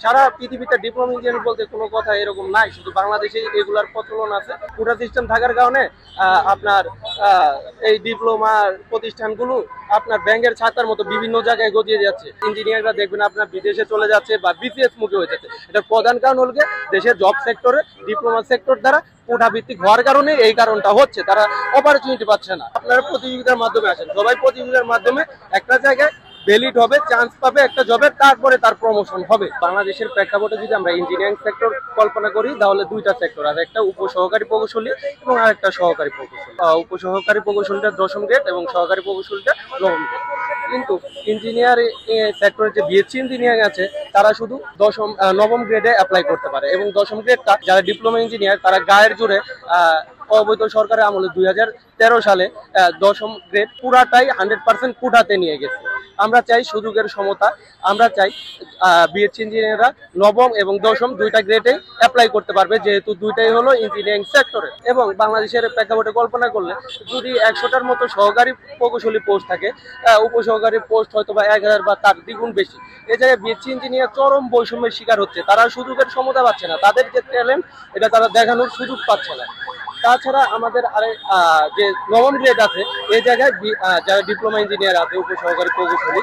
সারা পৃথিবীতে diploma engineering বলতে কোনো কথা এরকম নাই, শুধু বাংলাদেশে এগুলার প্রচলন আছে। কোটা সিস্টেম থাকার কারণে আপনার এই ডিপ্লোমার প্রতিষ্ঠানগুলো আপনার ব্যাংকের ছাতার মতো বিভিন্ন জায়গায় গজিয়ে যাচ্ছে। ইঞ্জিনিয়াররা দেখবেন আপনার বিদেশে চলে যাচ্ছে বা বিসিএস মুখে হয়ে যাচ্ছে। এটার প্রধান কারণ হল দেশের জব সেক্টরে ডিপ্লোমা সেক্টর দ্বারা কোটা ভিত্তিক হওয়ার কারণে এই কারণটা হচ্ছে, তারা অপরচুনিটি পাচ্ছে না। আপনারা প্রতিযোগিতার মাধ্যমে আসেন, সবাই প্রতিযোগিতার মাধ্যমে একটা জায়গায় ভ্যালিড হবে, চান্স পাবে একটা জবের, তারপরে তার প্রমোশন হবে। বাংলাদেশের প্রেক্ষাপটে যদি আমরা ইঞ্জিনিয়ারিং সেক্টর কল্পনা করি তাহলে দুইটা সেক্টর, আর একটা উপসহকারী প্রকৌশলী এবং আর একটা সহকারী প্রকৌশলী। উপসহকারী প্রকৌশলীটা 10ম গ্রেড এবং সহকারী প্রকৌশলীটা 9ম গ্রেড। কিন্তু ইঞ্জিনিয়ারিং সেক্টরে যে বিএসসি ইঞ্জিনিয়ারিং আছে তারা শুধু 9ম গ্রেডে অ্যাপ্লাই করতে পারে, এবং 10ম গ্রেডটা যারা ডিপ্লোমা ইঞ্জিনিয়ার তারা গায়ের জোরে অবৈধ সরকারের আমলে 2013 সালে 10ম গ্রেড পুরাটাই 100% কোটাতে নিয়ে গেছে। আমরা চাই সুযোগের সমতা, আমরা চাই বিএসসি ইঞ্জিনিয়াররা 9ম এবং 10ম দুইটা গ্রেডে অ্যাপ্লাই করতে পারবে, যেহেতু দুইটাই হলো ইঞ্জিনিয়ারিং সেক্টরে। এবং বাংলাদেশের প্রেক্ষাপটে কল্পনা করলে যদি 100টার মতো সহকারী প্রকৌশলী পোস্ট থাকে, উপসহকারী পোস্ট হয়তো বা 1000 বা তার দ্বিগুণ বেশি। এই জায়গায় বিএসসি ইঞ্জিনিয়ার চরম বৈষম্যের শিকার হচ্ছে, তারা সুযোগের সমতা পাচ্ছে না, তাদের যে ট্যালেন্ট এটা তারা দেখানোর সুযোগ পাচ্ছে না। তাছাড়া আমাদের যে 9ম গ্রেড আছে এই জায়গায় যারা ডিপ্লোমা ইঞ্জিনিয়ার আছে উপসহকারী প্রকৌশলী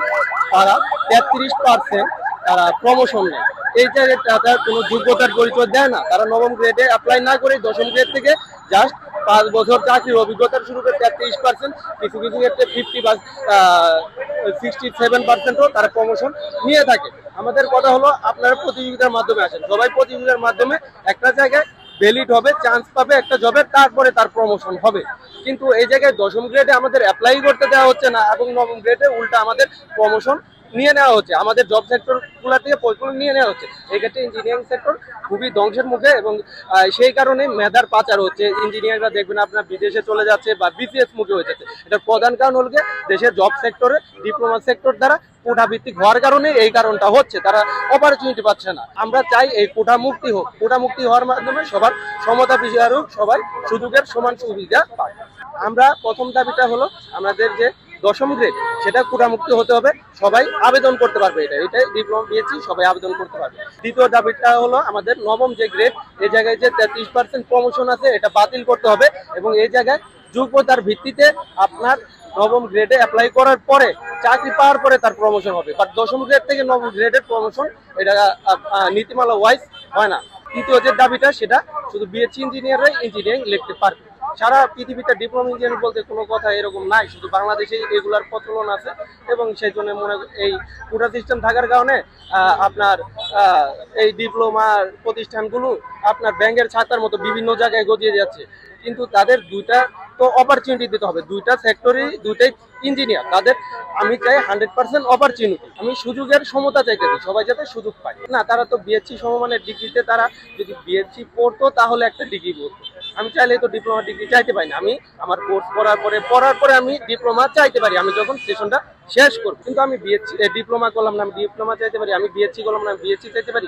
তারা 33% তারা প্রমোশন নেয়। এই জায়গায় তারা কোনো যোগ্যতার পরিচয় দেয় না, তারা 9ম গ্রেডে অ্যাপ্লাই না করে 10ম গ্রেড থেকে জাস্ট 5 বছর চাকরির অভিজ্ঞতার শুরু করে 33%, কিছু কিছু ক্ষেত্রে 50 বা 67%ও তারা প্রমোশন নিয়ে থাকে। আমাদের কথা হলো আপনারা প্রতিযোগিতার মাধ্যমে আসেন, সবাই প্রতিযোগিতার মাধ্যমে একটা জায়গায় ভ্যালিড হবে, চান্স পাবে একটা জবের, তারপরে তার প্রমোশন হবে। কিন্তু এই জায়গায় 10ম গ্রেডে আমাদের অ্যাপ্লাই করতে দেওয়া হচ্ছে না, এবং 9ম গ্রেডে উল্টা আমাদের প্রমোশন নিয়ে নেওয়া হচ্ছে, আমাদের জব সেক্টরগুলো থেকে পরিকল্পনা নিয়ে নেওয়া হচ্ছে। এই ক্ষেত্রে ইঞ্জিনিয়ারিং সেক্টর খুবই ধ্বংসের মুখে, এবং সেই কারণে মেধার পাচার হচ্ছে। ইঞ্জিনিয়াররা দেখবেন আপনার বিদেশে চলে যাচ্ছে বা বিসিএস মুখে হয়ে যাচ্ছে। এটার প্রধান কারণ হল দেশের জব সেক্টরে ডিপ্লোমা সেক্টর দ্বারা কোটা ভিত্তিক হওয়ার কারণে এই কারণটা হচ্ছে, তারা অপরচুনিটি পাচ্ছে না। আমরা চাই এই কোটা মুক্তি হোক, কোটা মুক্তি হওয়ার মাধ্যমে সবার সমতা বিষয় হোক, সবাই সুযোগের সমান সুবিধা পায়। আমরা প্রথম দাবিটা হলো আমাদের যে 10ম গ্রেড সেটা কোটা মুক্তি হতে হবে, সবাই আবেদন করতে পারবে, এটাই ডিপ্লোমা বিএসসি সবাই আবেদন করতে পারবে। দ্বিতীয় দাবিটা হলো আমাদের 9ম যে গ্রেড এই জায়গায় যে 33% প্রমোশন আছে এটা বাতিল করতে হবে, এবং এই জায়গায় যোগ্যতার ভিত্তিতে আপনার 9ম গ্রেডে অ্যাপ্লাই করার পরে চাকরি পাওয়ার পরে তার প্রমোশন হবে। বাট 10ম গ্রেড থেকে 9ম গ্রেডের প্রমোশন এটা নীতিমালা ওয়াইজ হয় না। তৃতীয় যে দাবিটা সেটা শুধু বিএসসি ইঞ্জিনিয়াররাই ইঞ্জিনিয়ারিং লিখতে পারবে। সারা পৃথিবীতে ডিপ্লোমা ইঞ্জিনিয়ারিং বলতে কোনো কথা এরকম নাই, শুধু বাংলাদেশে এগুলার প্রচলন আছে। এবং সেই জন্য এই কোটা সিস্টেম থাকার কারণে আপনার এই ডিপ্লোমার প্রতিষ্ঠানগুলো আপনার ব্যাংকের ছাতার মতো বিভিন্ন জায়গায় গজিয়ে যাচ্ছে। কিন্তু তাদের দুইটা তো অপরচুনিটি দিতে হবে, দুইটা সেক্টরে দুইটাই ইঞ্জিনিয়ার, তাদের আমি চাই 100% অপরচুনিটি, আমি সুযোগের সমতা চাইতেছি, সবাই যাতে সুযোগ পায়। না, তারা তো বিএসসি সমমানের ডিগ্রিতে, তারা যদি বিএসসি পড়তো তাহলে একটা ডিগ্রি পড়তো। আমি চাইলে তো ডিপ্লোমা ডিগ্রি চাইতে পারি না, আমি আমার কোর্স পড়ার পরে আমি ডিপ্লোমা চাইতে পারি, আমি যখন সেশনটা শেষ করব। কিন্তু আমি বিএসসি ডিপ্লোমা করলাম না, আমি ডিপ্লোমা চাইতে পারি, আমি বিএসসি করলাম না, আমি বিএসসি চাইতে পারি।